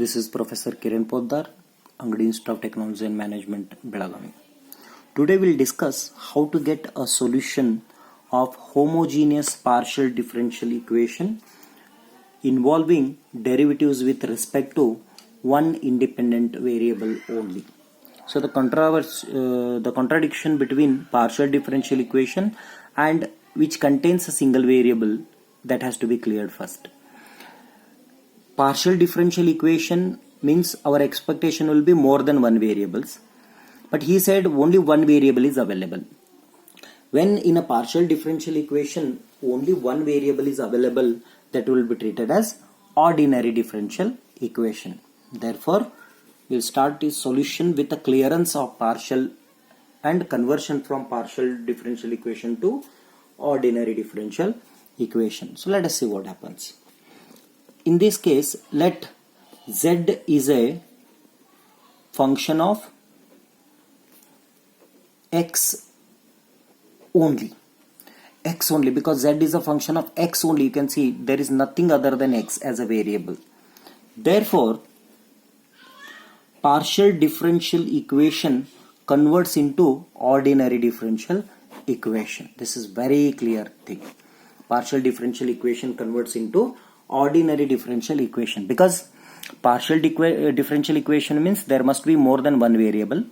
This is Professor Kiran Poddar, Angadi Institute of Technology and Management, Belagavi. Today we'll discuss how to get a solution of homogeneous partial differential equation involving derivatives with respect to one independent variable only. So the contradiction between partial differential equation and which contains a single variable, that has to be cleared first. Partial differential equation means our expectation will be more than one variables, but he said only one variable is available. When in a partial differential equation only one variable is available, that will be treated as ordinary differential equation. Therefore, we'll start this solution with a clearance of partial and conversion from partial differential equation to ordinary differential equation. So let us see what happens. In this case, let z is a function of x only, because z is a function of x only. You can see there is nothing other than x as a variable. Therefore, partial differential equation converts into ordinary differential equation. This is very clear thing. Partial differential equation converts into ordinary differential equation, because partial differential equation means there must be more than one variable,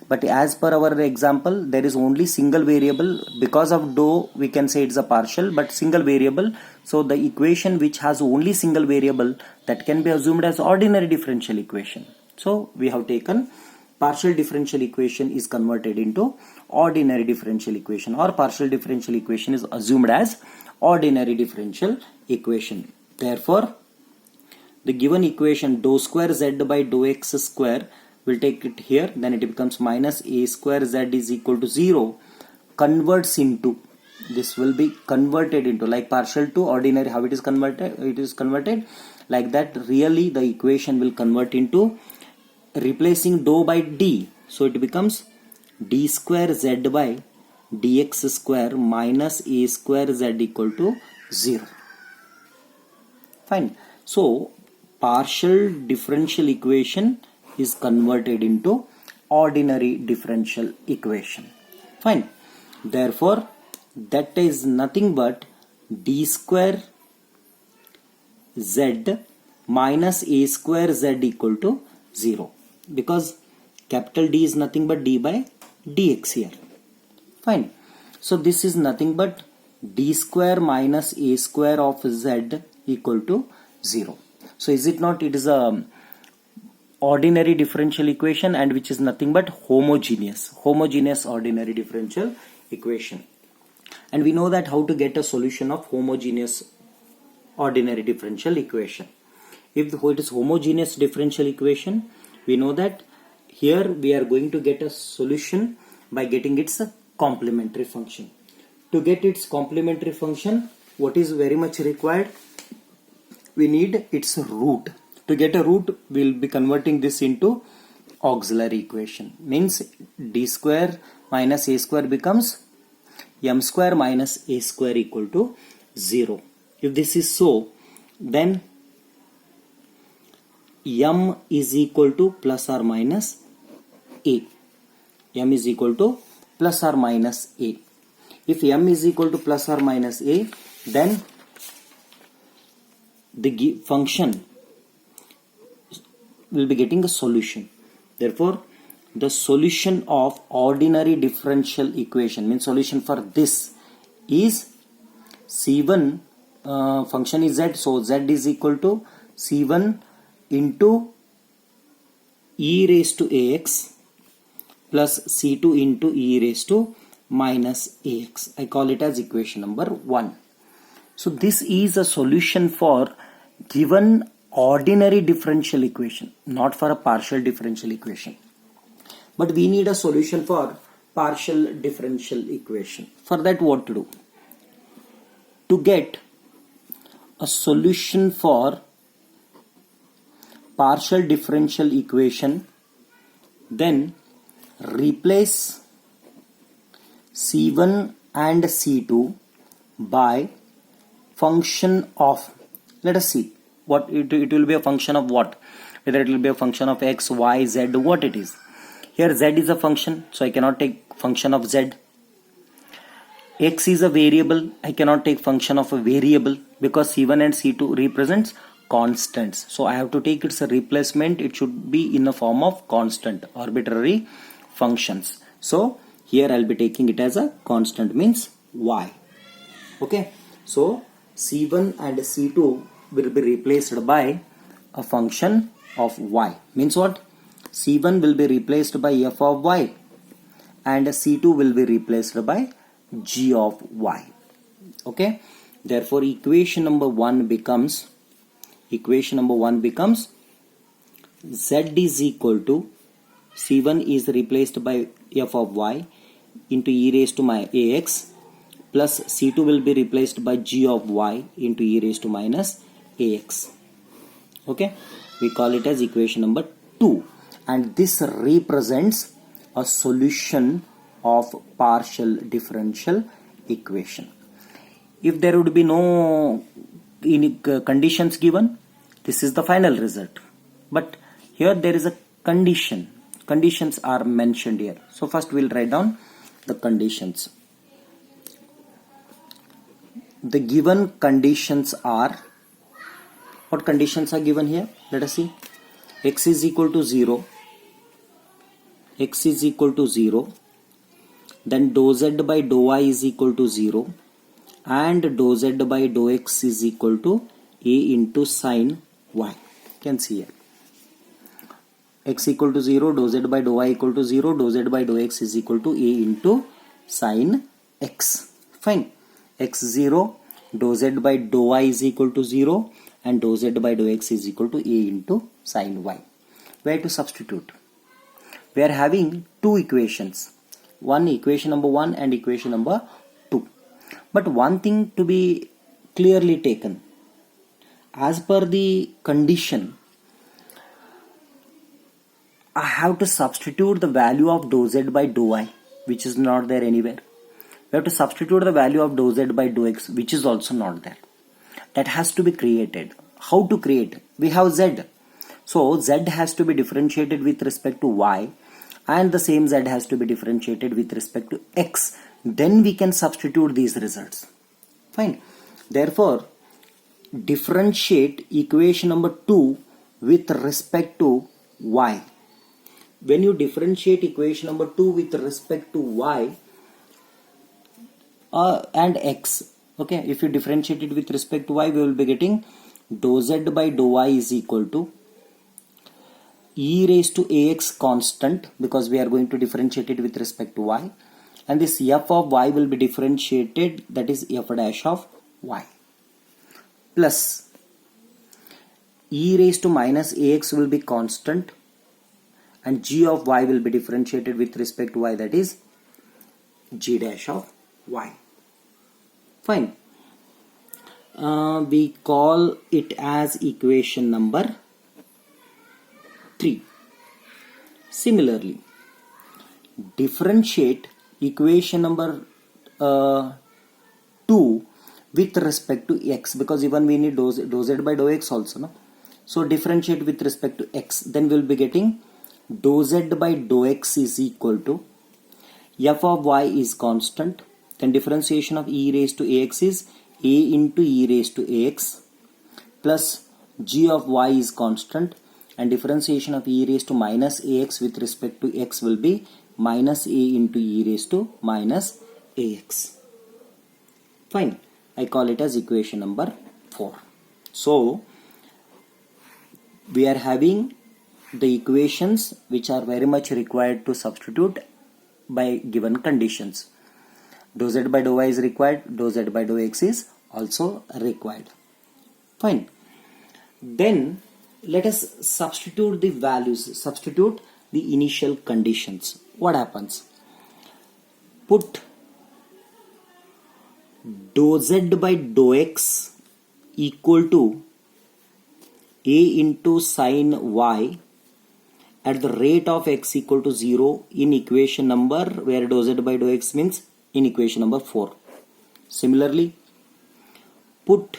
but as per our example there is only single variable. Because of dou we can say it's a partial but single variable, so the equation which has only single variable, that can be assumed as ordinary differential equation. So we have taken partial differential equation is converted into ordinary differential equation, or partial differential equation is assumed as ordinary differential equation. Therefore, the given equation dou square z by dou x square, will take it here, then it becomes minus a square z is equal to 0, converts into, this will be converted into, like partial to ordinary, how it is converted like that. Really the equation will convert into replacing dou by d, so it becomes d square z by dx square minus a square z equal to 0. Fine. So partial differential equation is converted into ordinary differential equation. Fine. Therefore, that is nothing but d square z minus a square z equal to 0, because capital D is nothing but d by dx here. Fine. So this is nothing but d square minus a square of z equal to 0. So is it not, it is a ordinary differential equation, and which is nothing but homogeneous ordinary differential equation. And we know that how to get a solution of homogeneous ordinary differential equation. If it is homogeneous differential equation, we know that here we are going to get a solution by getting its complementary function. To get its complementary function, what is very much required? We need its root. To get a root, we will be converting this into auxiliary equation. Means d square minus a square becomes m square minus a square equal to 0. If this is so, then m is equal to plus or minus a. M is equal to plus or minus a. If m is equal to plus or minus a, then the function will be getting a solution. Therefore, the solution of ordinary differential equation, means solution for this, is c1, function is z, so z is equal to c1 into e raised to ax plus c2 into e raised to minus ax. I call it as equation number 1. So this is a solution for given ordinary differential equation, not for a partial differential equation. But we need a solution for partial differential equation. For that, what to do? To get a solution for partial differential equation, then replace c1 and c2 by function of, let us see what it will be, a function of what. whether it will be a function of x, y, z, what it is. Here z is a function, so I cannot take function of z. X is a variable, I cannot take function of a variable because C1 and C2 represents constants. So I have to take its replacement. It should be in the form of constant, arbitrary functions. So here I'll be taking it as a constant, means y. Okay, so C1 and C2 will be replaced by a function of y. Means what? C1 will be replaced by f of y and C2 will be replaced by g of y. Okay, therefore equation number 1 becomes z is equal to C1 is replaced by f of y into e raised to my ax plus C2 will be replaced by g of y into e raised to minus ax. Okay, we call it as equation number 2, and this represents a solution of partial differential equation. If there would be no conditions given, this is the final result. But here there is a condition. Conditions are mentioned here. So first we'll write down the conditions. The given conditions are, what conditions are given here? Let us see. X is equal to 0. X is equal to 0. Then dou z by dou y is equal to 0 and dou z by dou x is equal to a into sine y. You can see here. X equal to 0, dou z by dou y equal to 0, dou z by dou x is equal to a into sine x. Fine. X 0, dou z by dou y is equal to 0 and dou z by dou x is equal to a into sine y. Where to substitute? We are having two equations. One equation number 1 and equation number 2. But one thing to be clearly taken, as per the condition, I have to substitute the value of dou z by dou y, which is not there anywhere. We have to substitute the value of dou z by dou x, which is also not there. That has to be created. How to create? We have z. So z has to be differentiated with respect to y, and the same z has to be differentiated with respect to x. Then we can substitute these results. Fine. Therefore, differentiate equation number 2 with respect to y. When you differentiate equation number 2 with respect to y and x, okay, if you differentiate it with respect to y, we will be getting dou z by dou y is equal to e raised to ax constant, because we are going to differentiate it with respect to y, and this f of y will be differentiated, that is f dash of y, plus e raised to minus ax will be constant and g of y will be differentiated with respect to y, that is g dash of y. Fine. We call it as equation number 3. Similarly, differentiate equation number 2 with respect to x, because even we need dou z by dou x also, no? So differentiate with respect to x, then we will be getting dou z by dou x is equal to f of y is constant, then differentiation of e raised to ax is a into e raised to ax, plus g of y is constant, and differentiation of e raised to minus ax with respect to x will be minus a into e raised to minus ax. Fine. I call it as equation number 4. So we are having the equations which are very much required to substitute by given conditions. Dou z by dou y is required, dou z by dou x is also required. Fine. Then let us substitute the values, substitute the initial conditions. What happens? Put dou z by dou x equal to a into sine y at the rate of x equal to 0 in equation number, where dou z by dou x means in equation number 4. Similarly, put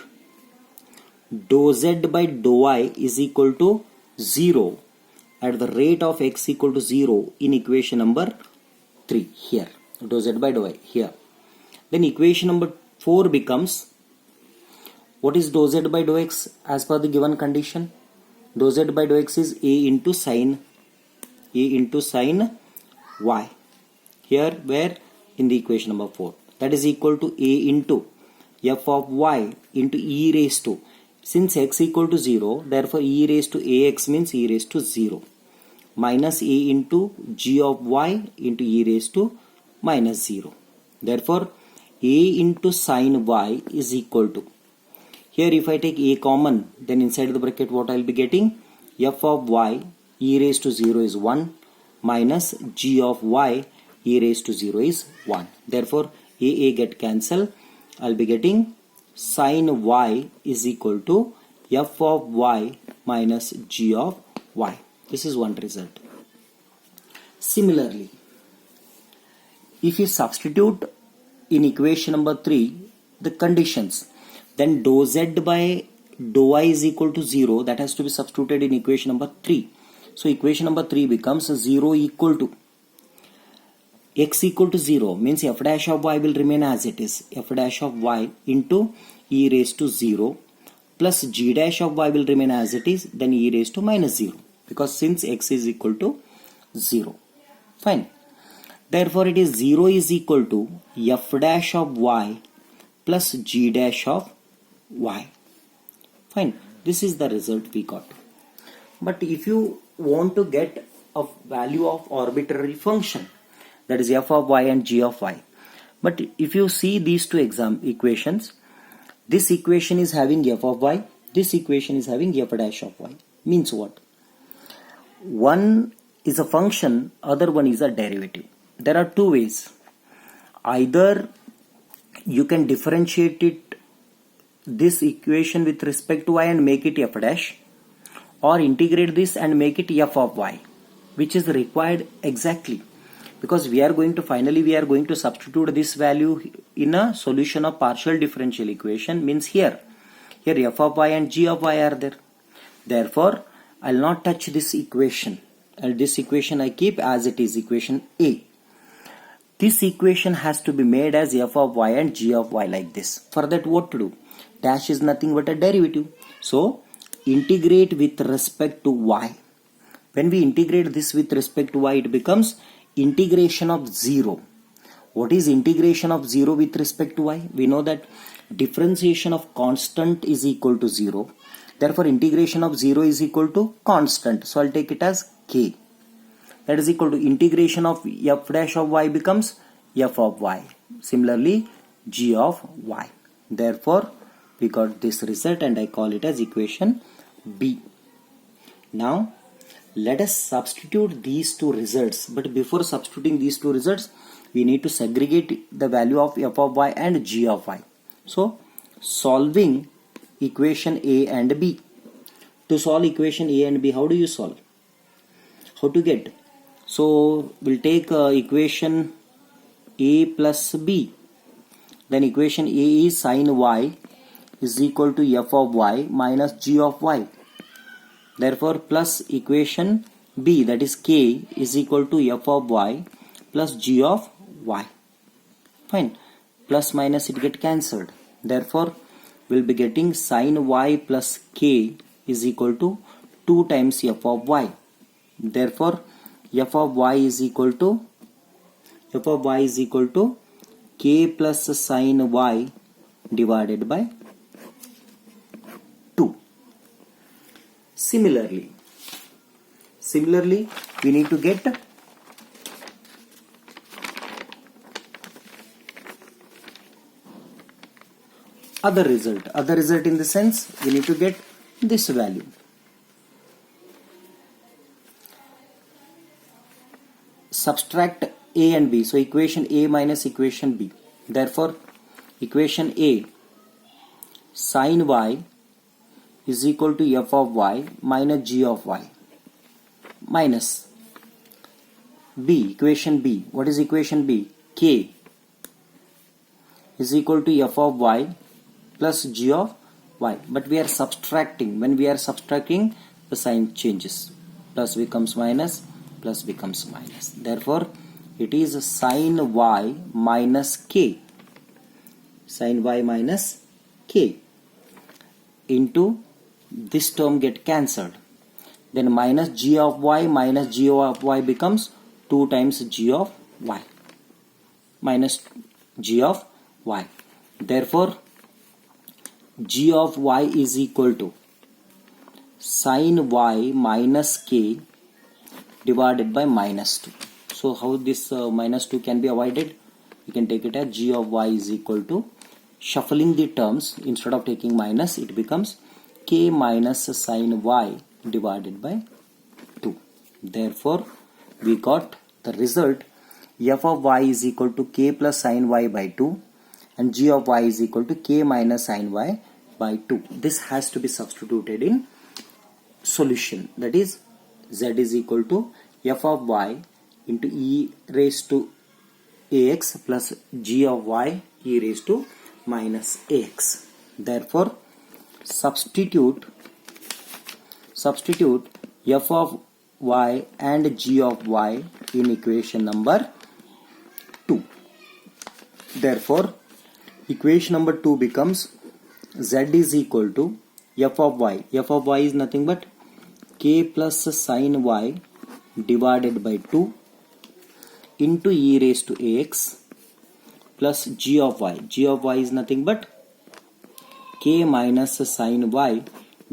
dou z by dou y is equal to 0 at the rate of x equal to 0 in equation number 3 here, dou z by dou y here. Then equation number 4 becomes, what is dou z by dou x as per the given condition? Dou z by dou x is a into sine y here, where in the equation number 4, that is equal to a into f of y into e raised to, since x equal to 0, therefore e raised to ax means e raised to 0, minus a into g of y into e raised to minus 0. Therefore a into sine y is equal to, here if I take a common, then inside the bracket what I will be getting, f of y e raised to 0 is 1 minus g of y e raised to 0 is 1. Therefore a get cancelled. I will be getting sine y is equal to f of y minus g of y. This is one result. Similarly, if you substitute in equation number 3 the conditions, then dou z by dou y is equal to 0, that has to be substituted in equation number 3. So equation number 3 becomes 0 equal to x equal to 0 means f dash of y will remain as it is, f dash of y into e raised to 0 plus g dash of y will remain as it is, then e raised to minus 0, because since x is equal to 0. Fine. Therefore it is 0 is equal to f dash of y plus g dash of y. Fine. This is the result we got. But if you want to get a value of arbitrary function, that is f of y and g of y, but if you see these two equations, this equation is having f of y, this equation is having f dash of y. Means what? One is a function, other one is a derivative. There are two ways. Either you can differentiate it, this equation with respect to y and make it f dash, or integrate this and make it f of y, which is required exactly, because we are going to substitute this value in a solution of partial differential equation. Means here f of y and g of y are there. Therefore I will not touch this equation, and this equation I keep as it is, equation A. This equation has to be made as f of y and g of y like this. For that what to do? Dash is nothing but a derivative. So integrate with respect to y. When we integrate this with respect to y, it becomes integration of 0. What is integration of 0 with respect to y? We know that differentiation of constant is equal to 0. Therefore integration of 0 is equal to constant. So I'll take it as k. That is equal to integration of f dash of y becomes f of y. Similarly g of y. Therefore we got this result, and I call it as equation B. Now let us substitute these two results, but before substituting these two results, we need to segregate the value of f of y and g of y. So solving equation A and B. To solve equation A and B, how do you solve? How to get? So we'll take equation A plus B. Then equation A is sine y is equal to f of y minus g of y. Therefore plus equation B, that is k, is equal to f of y plus g of y. Fine. Plus minus it get cancelled. Therefore we'll be getting sine y plus k is equal to 2 times f of y. Therefore f of y is equal to k plus sine y divided by 2. Similarly, we need to get other result. Other result in the sense we need to get this value. Subtract A and B. So equation A minus equation B. Therefore equation A sine y is equal to f of y minus g of y minus B, equation B. What is equation B? K is equal to f of y plus g of y. But we are subtracting. When we are subtracting, the sign changes. Plus becomes minus, plus becomes minus. Therefore, it is sin y minus k. Sin y minus k into this term get cancelled. Then minus g of y becomes 2 times g of y. Minus g of y. Therefore, g of y is equal to sin y minus k divided by minus 2. So how this minus 2 can be avoided? You can take it as g of y is equal to, shuffling the terms, instead of taking minus, it becomes k minus sin y divided by 2. Therefore, we got the result f of y is equal to k plus sin y by 2 and g of y is equal to k minus sin y by 2. This has to be substituted in solution. That is, z is equal to f of y into e raised to ax plus g of y e raised to minus ax. Therefore, substitute f of y and g of y in equation number 2. Therefore, equation number 2 becomes z is equal to f of y. F of y is nothing but k plus sin y divided by 2 into e raised to ax plus g of y. G of y is nothing but k minus sin y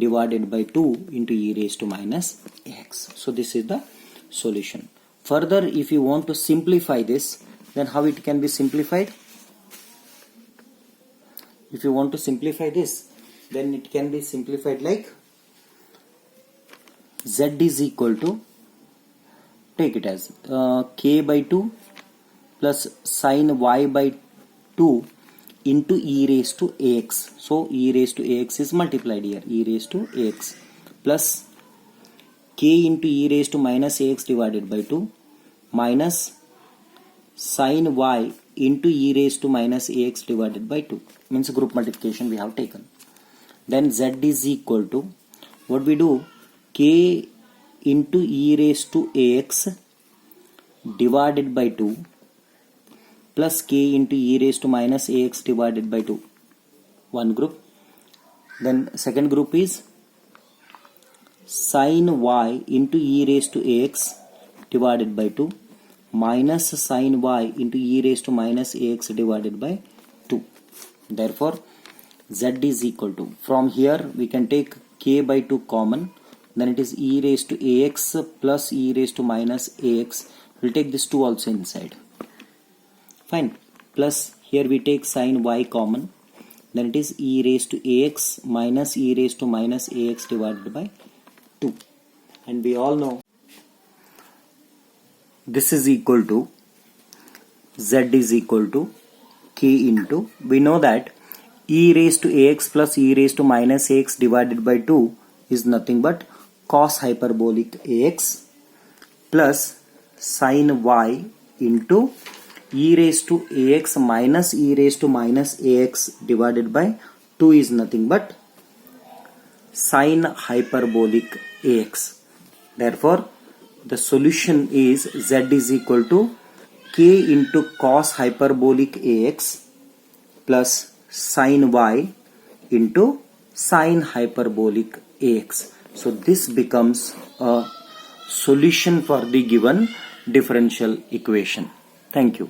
divided by 2 into e raised to minus ax. So this is the solution. Further, if you want to simplify this, then how it can be simplified? If you want to simplify this, then it can be simplified like z is equal to, take it as k by 2 plus sin y by 2 into e raised to ax. So e raised to ax is multiplied here, e raised to ax plus k into e raised to minus ax divided by 2 minus sin y into e raised to minus ax divided by 2, means group multiplication we have taken. Then z is equal to, what we do, k into e raised to ax divided by 2 plus k into e raised to minus ax divided by 2, one group. Then second group is sin y into e raised to ax divided by 2 minus sin y into e raised to minus ax divided by 2. Therefore, z is equal to, from here we can take k by 2 common, then it is e raised to ax plus e raised to minus ax. We'll take this 2 also inside. Fine. Plus here we take sin y common, then it is e raised to ax minus e raised to minus ax divided by 2. And we all know this is equal to, z is equal to k into, we know that e raised to ax plus e raised to minus ax divided by 2 is nothing but cos hyperbolic ax plus sin y into e raised to ax minus e raised to minus ax divided by 2 is nothing but sin hyperbolic ax. Therefore, the solution is z is equal to k into cos hyperbolic ax plus sin y into sin hyperbolic ax. So this becomes a solution for the given differential equation. Thank you.